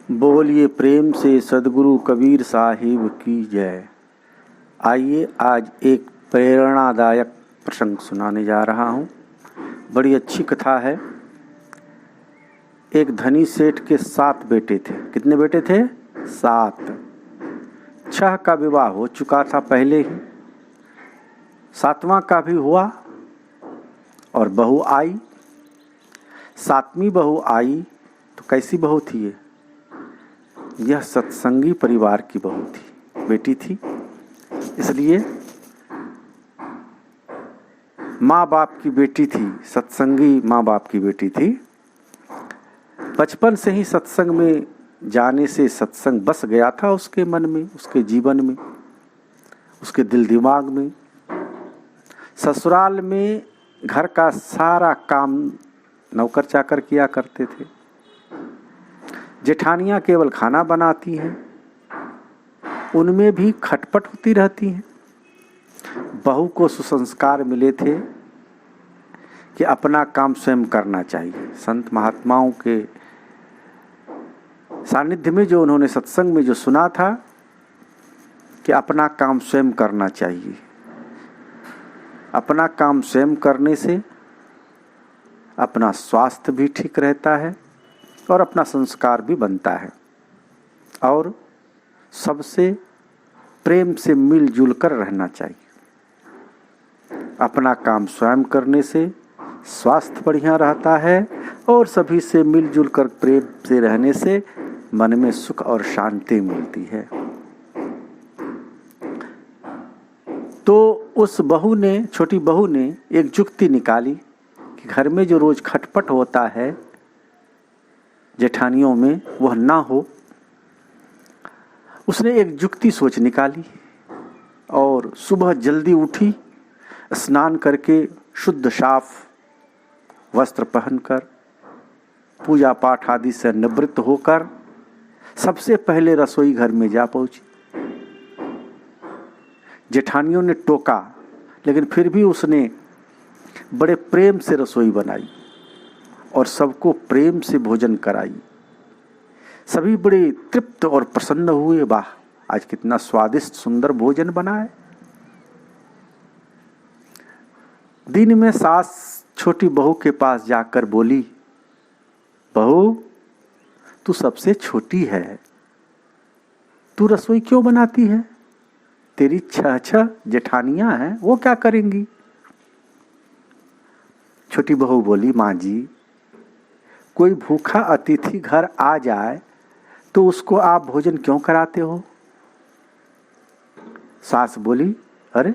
बोलिए प्रेम से सद्गुरु कबीर साहिब की जय। आइए आज एक प्रेरणादायक प्रसंग सुनाने जा रहा हूँ। बड़ी अच्छी कथा है। एक धनी सेठ के 7 बेटे थे। कितने बेटे थे? 7। 6 का विवाह हो चुका था पहले ही, 7वां का भी हुआ और बहू आई। 7वीं बहू आई तो कैसी बहू थी ये? यह सत्संगी परिवार की बहू थी, बेटी थी। इसलिए माँ बाप की बेटी थी, सत्संगी माँ बाप की बेटी थी। बचपन से ही सत्संग में जाने से सत्संग बस गया था उसके मन में, उसके जीवन में, उसके दिल दिमाग में। ससुराल में घर का सारा काम नौकर चाकर किया करते थे। जेठानियाँ केवल खाना बनाती हैं, उनमें भी खटपट होती रहती हैं। बहू को सुसंस्कार मिले थे कि अपना काम स्वयं करना चाहिए। संत महात्माओं के सानिध्य में जो उन्होंने सत्संग में जो सुना था कि अपना काम स्वयं करना चाहिए। अपना काम स्वयं करने से अपना स्वास्थ्य भी ठीक रहता है और अपना संस्कार भी बनता है और सबसे प्रेम से मिलजुल कर रहना चाहिए। अपना काम स्वयं करने से स्वास्थ्य बढ़िया रहता है और सभी से मिलजुल कर प्रेम से रहने से मन में सुख और शांति मिलती है। तो उस बहू ने, छोटी बहू ने एक जुक्ति निकाली कि घर में जो रोज खटपट होता है जेठानियों में, वह ना हो। उसने एक जुक्ति सोच निकाली और सुबह जल्दी उठी, स्नान करके शुद्ध साफ वस्त्र पहनकर, पूजा पाठ आदि से निवृत्त होकर सबसे पहले रसोई घर में जा पहुंची। जेठानियों ने टोका, लेकिन फिर भी उसने बड़े प्रेम से रसोई बनाई और सबको प्रेम से भोजन कराई। सभी बड़े तृप्त और प्रसन्न हुए। वाह, आज कितना स्वादिष्ट सुंदर भोजन बना है। दिन में सास छोटी बहू के पास जाकर बोली, बहू तू सबसे छोटी है, तू रसोई क्यों बनाती है? तेरी 6 जेठानियां हैं, वो क्या करेंगी? छोटी बहू बोली, माँ जी, कोई भूखा अतिथि घर आ जाए तो उसको आप भोजन क्यों कराते हो? सास बोली, अरे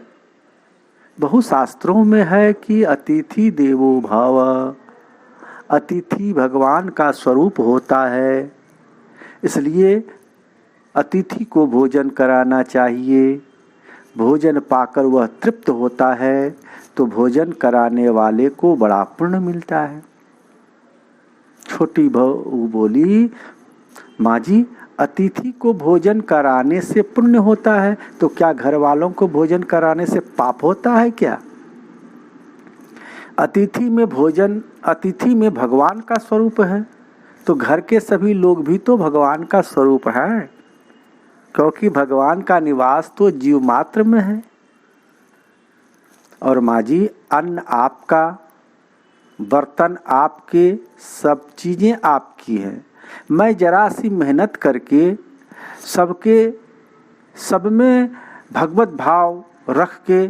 बहु शास्त्रों में है कि अतिथि देवो भव, अतिथि भगवान का स्वरूप होता है, इसलिए अतिथि को भोजन कराना चाहिए। भोजन पाकर वह तृप्त होता है तो भोजन कराने वाले को बड़ा पुण्य मिलता है। छोटी बहू बोली, माँ जी, अतिथि को भोजन कराने से पुण्य होता है तो क्या घर वालों को भोजन कराने से पाप होता है क्या? अतिथि में भगवान का स्वरूप है तो घर के सभी लोग भी तो भगवान का स्वरूप है, क्योंकि भगवान का निवास तो जीव मात्र में है। और माँ जी, अन्न आपका, बर्तन आपके, सब चीज़ें आपकी हैं। मैं जरा सी मेहनत करके सब में भगवत भाव रख के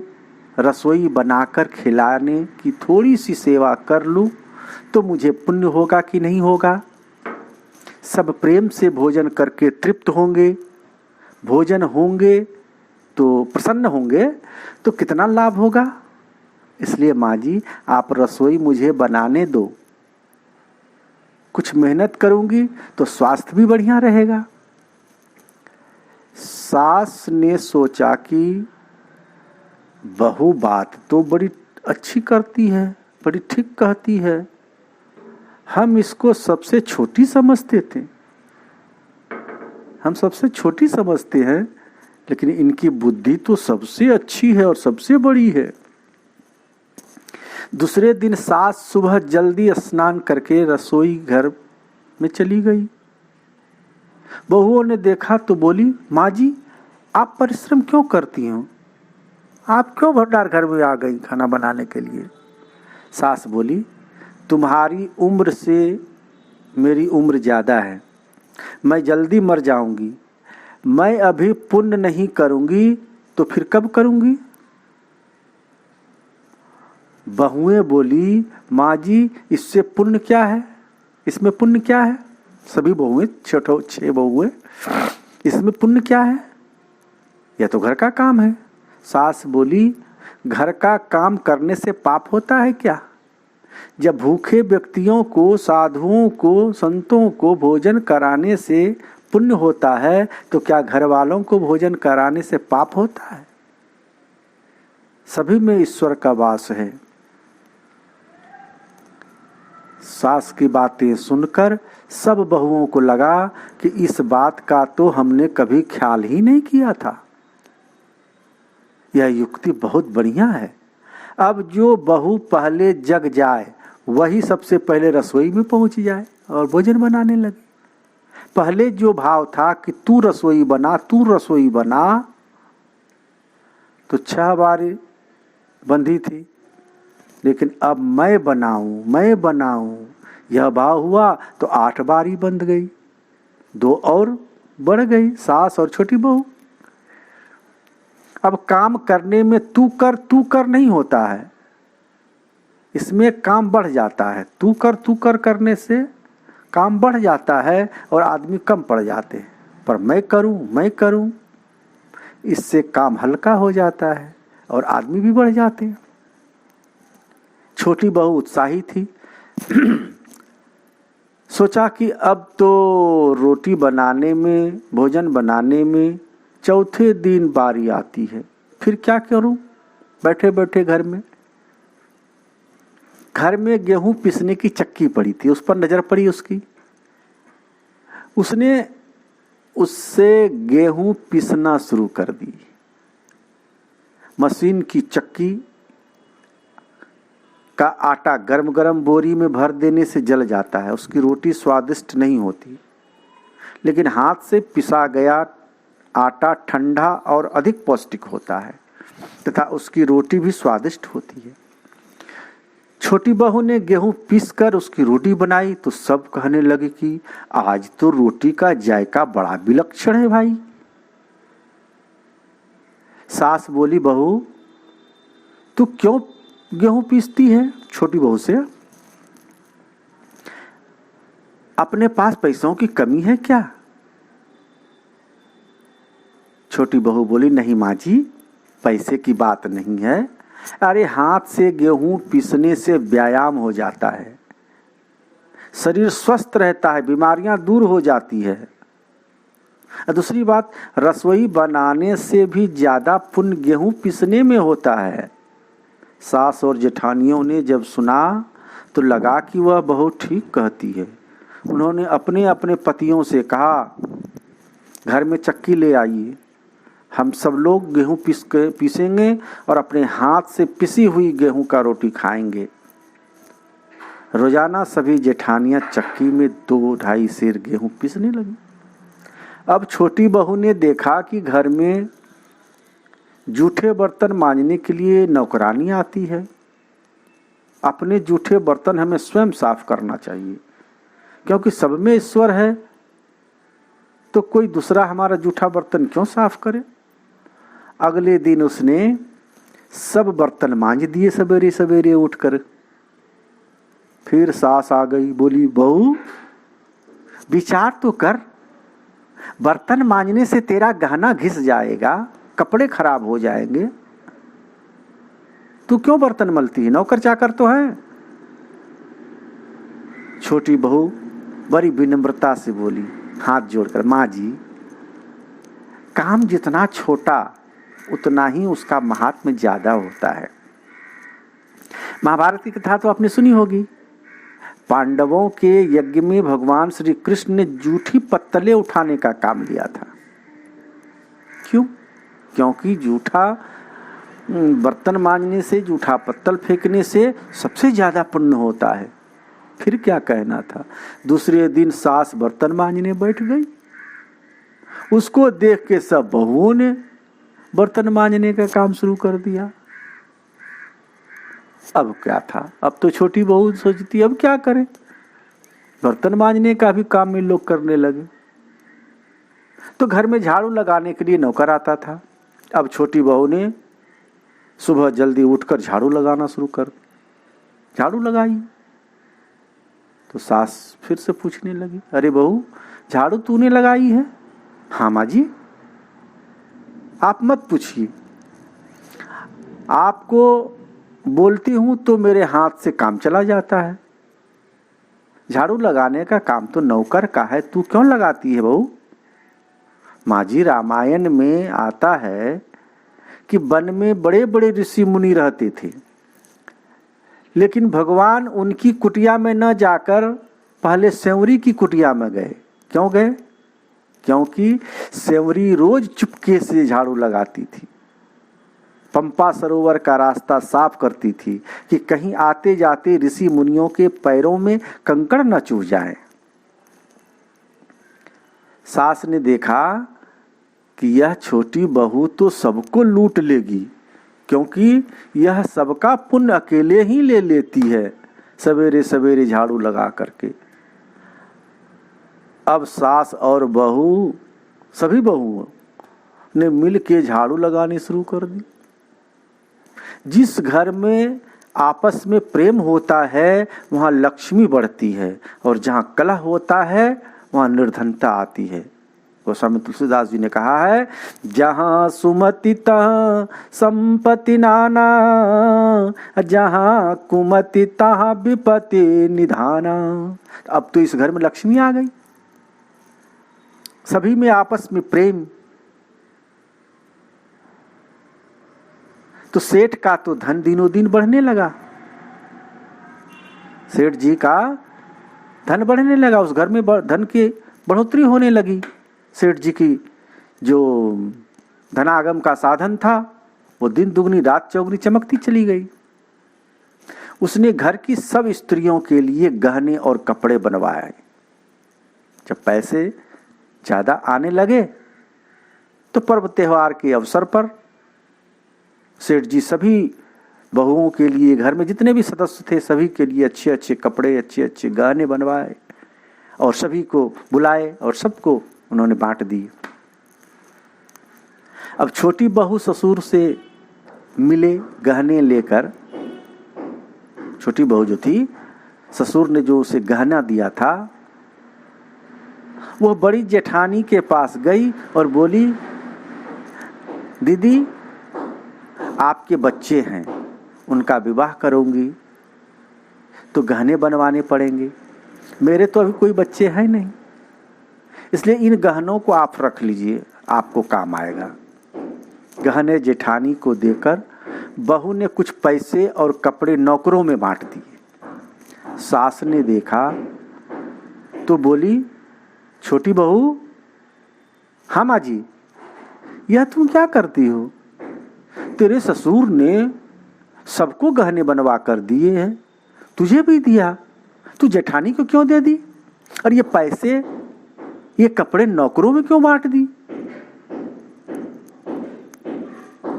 रसोई बनाकर खिलाने की थोड़ी सी सेवा कर लूँ तो मुझे पुण्य होगा कि नहीं होगा? सब प्रेम से भोजन करके तृप्त होंगे, भोजन होंगे तो प्रसन्न होंगे तो कितना लाभ होगा। इसलिए माँ जी, आप रसोई मुझे बनाने दो, कुछ मेहनत करूंगी तो स्वास्थ्य भी बढ़िया रहेगा। सास ने सोचा कि बहू बात तो बड़ी अच्छी करती है, बड़ी ठीक कहती है, हम इसको सबसे छोटी समझते थे, हम सबसे छोटी समझते हैं, लेकिन इनकी बुद्धि तो सबसे अच्छी है और सबसे बड़ी है। दूसरे दिन सास सुबह जल्दी स्नान करके रसोई घर में चली गई। बहुओं ने देखा तो बोली, माँ जी आप परिश्रम क्यों करती हो, आप क्यों भंडार घर में आ गई खाना बनाने के लिए। सास बोली, तुम्हारी उम्र से मेरी उम्र ज़्यादा है, मैं जल्दी मर जाऊंगी, मैं अभी पुण्य नहीं करूंगी तो फिर कब करूंगी। बहुएं बोली, माँ जी इससे पुण्य क्या है, इसमें पुण्य क्या है। सभी बहुएं, 6 बहुएं, इसमें पुण्य क्या है, यह तो घर का काम है। सास बोली, घर का काम करने से पाप होता है क्या। जब भूखे व्यक्तियों को, साधुओं को, संतों को भोजन कराने से पुण्य होता है तो क्या घर वालों को भोजन कराने से पाप होता है। सभी में ईश्वर का वास है। सास की बातें सुनकर सब बहुओं को लगा कि इस बात का तो हमने कभी ख्याल ही नहीं किया था, यह युक्ति बहुत बढ़िया है। अब जो बहू पहले जग जाए वही सबसे पहले रसोई में पहुंच जाए और भोजन बनाने लगे। पहले जो भाव था कि तू रसोई बना, तू रसोई बना, तो 6 बार बंधी थी, लेकिन अब मैं बनाऊं, मैं बनाऊं, यह भाव हुआ तो 8 बारी बंध गई, 2 और बढ़ गई, सास और छोटी बहू। अब काम करने में तू कर नहीं होता है, इसमें काम बढ़ जाता है। तू कर करने से काम बढ़ जाता है और आदमी कम पड़ जाते हैं, पर मैं करूं, इससे काम हल्का हो जाता है और आदमी भी बढ़ जाते हैं। छोटी बहू उत्साही थी, सोचा कि अब तो रोटी बनाने में, भोजन बनाने में चौथे दिन बारी आती है, फिर क्या करूं बैठे बैठे घर में गेहूं पीसने की चक्की पड़ी थी, उस पर नजर पड़ी उसकी। उसने उससे गेहूं पीसना शुरू कर दी। मशीन की चक्की का आटा गरम गरम बोरी में भर देने से जल जाता है, उसकी रोटी स्वादिष्ट नहीं होती। लेकिन हाथ से पिसा गया आटा ठंडा और अधिक पौष्टिक होता है तथा उसकी रोटी भी स्वादिष्ट होती है। छोटी बहू ने गेहूं पीसकर उसकी रोटी बनाई तो सब कहने लगे कि आज तो रोटी का जायका बड़ा विलक्षण है भाई। सास बोली, बहू तू क्यों गेहूं पीसती है। छोटी बहू से, अपने पास पैसों की कमी है क्या। छोटी बहू बोली, नहीं माँ जी, पैसे की बात नहीं है, अरे हाथ से गेहूं पीसने से व्यायाम हो जाता है, शरीर स्वस्थ रहता है, बीमारियां दूर हो जाती है। दूसरी बात, रसोई बनाने से भी ज्यादा पुण्य गेहूं पीसने में होता है। सास और जेठानियों ने जब सुना तो लगा कि वह बहुत ठीक कहती है। उन्होंने अपने अपने पतियों से कहा, घर में चक्की ले आइए, हम सब लोग गेहूं पीसेंगे और अपने हाथ से पिसी हुई गेहूं का रोटी खाएंगे। रोजाना सभी जेठानियां चक्की में 2-2.5 सेर गेहूं पीसने लगी। अब छोटी बहू ने देखा कि घर में जूठे बर्तन मांजने के लिए नौकरानी आती है। अपने जूठे बर्तन हमें स्वयं साफ करना चाहिए, क्योंकि सब में ईश्वर है, तो कोई दूसरा हमारा जूठा बर्तन क्यों साफ करे। अगले दिन उसने सब बर्तन मांज दिए सवेरे सवेरे उठकर। फिर सास आ गई, बोली, बहू विचार तो कर, बर्तन मांजने से तेरा गहना घिस जाएगा, कपड़े खराब हो जाएंगे, तू क्यों बर्तन मलती है, नौकर चाकर तो है। छोटी बहू बड़ी विनम्रता से बोली, हाथ जोड़कर, माँ जी काम जितना छोटा उतना ही उसका महात्म्य ज्यादा होता है। महाभारत की कथा तो आपने सुनी होगी। पांडवों के यज्ञ में भगवान श्री कृष्ण ने जूठी पत्तलें उठाने का काम लिया था। क्यों? क्योंकि जूठा बर्तन मांजने से, जूठा पत्तल फेंकने से सबसे ज्यादा पुण्य होता है। फिर क्या कहना था। दूसरे दिन सास बर्तन मांजने बैठ गई। उसको देख के सब बहुओं ने बर्तन मांजने का काम शुरू कर दिया। अब क्या था, अब तो छोटी बहू सोचती अब क्या करें, बर्तन मांजने का भी काम में लोग करने लगे। तो घर में झाड़ू लगाने के लिए नौकर आता था। अब छोटी बहू ने सुबह जल्दी उठकर झाड़ू लगाना शुरू कर, झाड़ू लगाई। तो सास फिर से पूछने लगी, अरे बहू झाड़ू तूने लगाई है? हाँ माँ जी। आप मत पूछिए, आपको बोलती हूं तो मेरे हाथ से काम चला जाता है। झाड़ू लगाने का काम तो नौकर का है, तू क्यों लगाती है बहू? माँ जी, रामायण में आता है कि वन में बड़े बड़े ऋषि मुनि रहते थे, लेकिन भगवान उनकी कुटिया में न जाकर पहले सेंवरी की कुटिया में गए। क्यों गए? क्योंकि सेंवरी रोज चुपके से झाड़ू लगाती थी, पंपा सरोवर का रास्ता साफ करती थी कि कहीं आते जाते ऋषि मुनियों के पैरों में कंकड़ न चुभ जाए। सास ने देखा कि यह छोटी बहू तो सबको लूट लेगी, क्योंकि यह सबका पुण्य अकेले ही ले लेती है सवेरे सवेरे झाड़ू लगा करके। अब सास और बहू, सभी बहुओं ने मिल के झाड़ू लगानी शुरू कर दी। जिस घर में आपस में प्रेम होता है वहाँ लक्ष्मी बढ़ती है, और जहाँ कलह होता है वहाँ निर्धनता आती है। गोस्वामी तुलसीदास जी ने कहा है, जहाँ सुमति तहाँ संपत्ति नाना, जहाँ कुमति तहाँ विपत्ति निधाना। अब तो इस घर में लक्ष्मी आ गई, सभी में आपस में प्रेम। तो सेठ का तो धन दिनों दिन बढ़ने लगा, सेठ जी का धन बढ़ने लगा, उस घर में धन की बढ़ोतरी होने लगी। सेठ जी की जो धनागम का साधन था वो दिन दुगनी रात चौगनी चमकती चली गई। उसने घर की सब स्त्रियों के लिए गहने और कपड़े बनवाए। जब पैसे ज्यादा आने लगे तो पर्व त्योहार के अवसर पर सेठ जी सभी बहुओं के लिए, घर में जितने भी सदस्य थे सभी के लिए अच्छे अच्छे कपड़े, अच्छे अच्छे गहने बनवाए और सभी को बुलाए और सबको उन्होंने बांट दिए। अब छोटी बहू ससुर से मिले गहने लेकर, छोटी बहू जो थी ससुर ने जो उसे गहना दिया था, वह बड़ी जेठानी के पास गई और बोली, दीदी आपके बच्चे हैं, उनका विवाह करूंगी तो गहने बनवाने पड़ेंगे, मेरे तो अभी कोई बच्चे हैं नहीं, इसलिए इन गहनों को आप रख लीजिए, आपको काम आएगा। गहने जेठानी को देकर बहू ने कुछ पैसे और कपड़े नौकरों में बांट दिए। सास ने देखा तो बोली, छोटी बहू, हाँ माँ जी, यह तुम क्या करती हो? तेरे ससुर ने सबको गहने बनवा कर दिए हैं, तुझे भी दिया, तू जेठानी को क्यों दे दी? और ये पैसे, ये कपड़े नौकरों में क्यों बांट दी?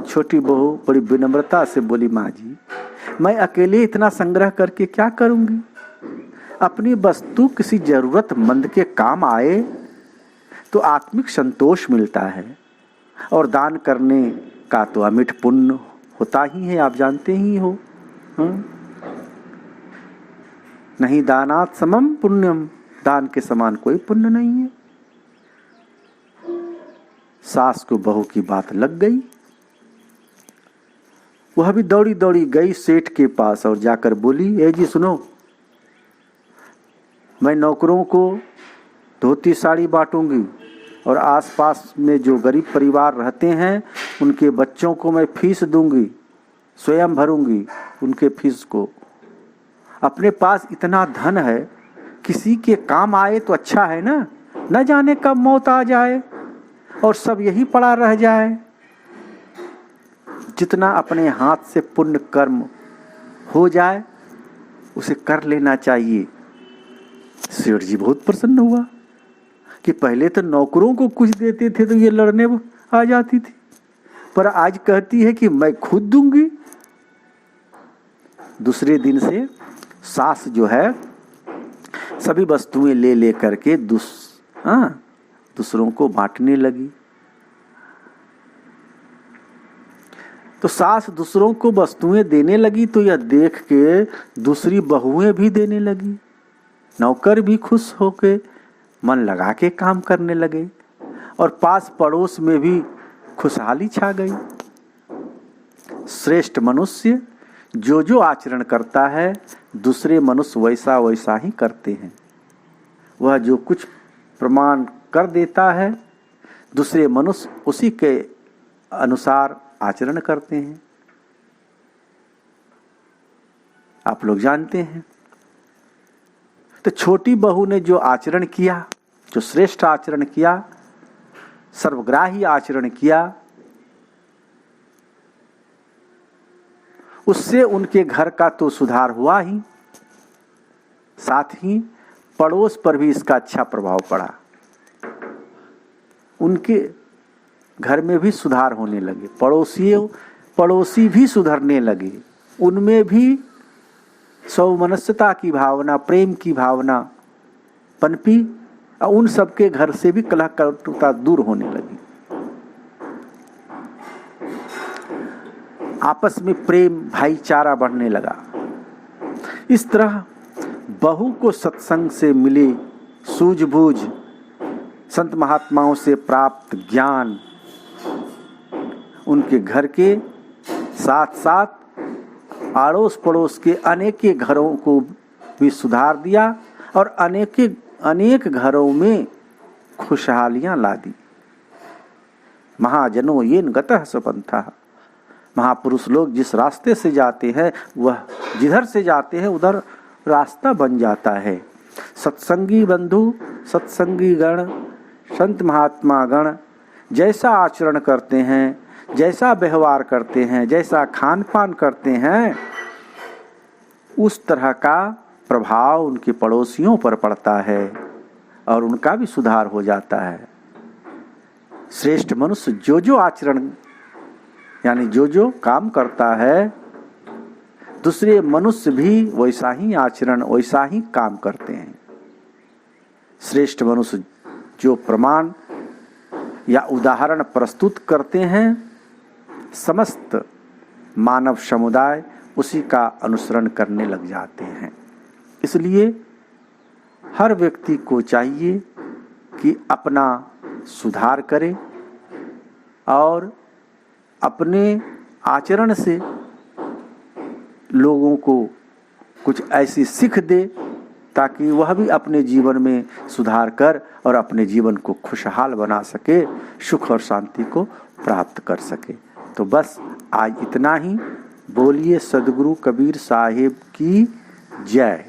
छोटी बहू बड़ी विनम्रता से बोली, माँ जी मैं अकेले इतना संग्रह करके क्या करूंगी? अपनी वस्तु किसी जरूरतमंद के काम आए तो आत्मिक संतोष मिलता है, और दान करने का तो अमिट पुण्य होता ही है, आप जानते ही हो। नहीं दानात समम पुण्यम, दान के समान कोई पुण्य नहीं है। सास को बहू की बात लग गई, वह भी दौड़ी दौड़ी गई सेठ के पास और जाकर बोली, ए जी सुनो, मैं नौकरों को धोती साड़ी बांटूंगी और आसपास में जो गरीब परिवार रहते हैं उनके बच्चों को मैं फीस दूंगी, स्वयं भरूंगी उनके फीस को। अपने पास इतना धन है, किसी के काम आए तो अच्छा है ना, न जाने कब मौत आ जाए और सब यही पड़ा रह जाए। जितना अपने हाथ से पुण्य कर्म हो जाए उसे कर लेना चाहिए। सेठ जी बहुत प्रसन्न हुआ, कि पहले तो नौकरों को कुछ देते थे तो ये लड़ने आ जाती थी, पर आज कहती है कि मैं खुद दूंगी। दूसरे दिन से सास जो है सभी वस्तुएं ले ले करके दूसरों को बांटने लगी। तो सास दूसरों को वस्तुएं देने लगी तो यह देख के दूसरी बहुएं भी देने लगी। नौकर भी खुश होके मन लगा के काम करने लगे और पास पड़ोस में भी खुशहाली छा गई। श्रेष्ठ मनुष्य जो जो आचरण करता है दूसरे मनुष्य वैसा वैसा ही करते हैं। वह जो कुछ प्रमाण कर देता है दूसरे मनुष्य उसी के अनुसार आचरण करते हैं। आप लोग जानते हैं। तो छोटी बहू ने जो आचरण किया, जो श्रेष्ठ आचरण किया, सर्वग्राही आचरण किया, उससे उनके घर का तो सुधार हुआ ही, साथ ही पड़ोस पर भी इसका अच्छा प्रभाव पड़ा। उनके घर में भी सुधार होने लगे, पड़ोसी भी सुधरने लगे, उनमें भी सौमनस्यता की भावना, प्रेम की भावना पनपी और उन सबके घर से भी कलह कटुता दूर होने लगी। आपस में प्रेम भाईचारा बढ़ने लगा। इस तरह बहू को सत्संग से मिले सूझबूझ, संत महात्माओं से प्राप्त ज्ञान उनके घर के साथ साथ आड़ोस पड़ोस के अनेक घरों को भी सुधार दिया और अनेक घरों में खुशहालियां ला दी। महाजनों येन गतः सपंथा, महापुरुष लोग जिस रास्ते से जाते हैं वह जिधर से जाते हैं उधर रास्ता बन जाता है। सत्संगी बंधु, सत्संगी गण, संत महात्मा गण जैसा आचरण करते हैं, जैसा व्यवहार करते हैं, जैसा खान पान करते हैं, उस तरह का प्रभाव उनके पड़ोसियों पर पड़ता है और उनका भी सुधार हो जाता है। श्रेष्ठ मनुष्य जो जो आचरण यानी जो जो काम करता है दूसरे मनुष्य भी वैसा ही आचरण, वैसा ही काम करते हैं। श्रेष्ठ मनुष्य जो प्रमाण या उदाहरण प्रस्तुत करते हैं समस्त मानव समुदाय उसी का अनुसरण करने लग जाते हैं। इसलिए हर व्यक्ति को चाहिए कि अपना सुधार करे और अपने आचरण से लोगों को कुछ ऐसी सीख दे ताकि वह भी अपने जीवन में सुधार कर और अपने जीवन को खुशहाल बना सके, सुख और शांति को प्राप्त कर सके। तो बस आज इतना ही। बोलिए सद्गुरु कबीर साहिब की जय।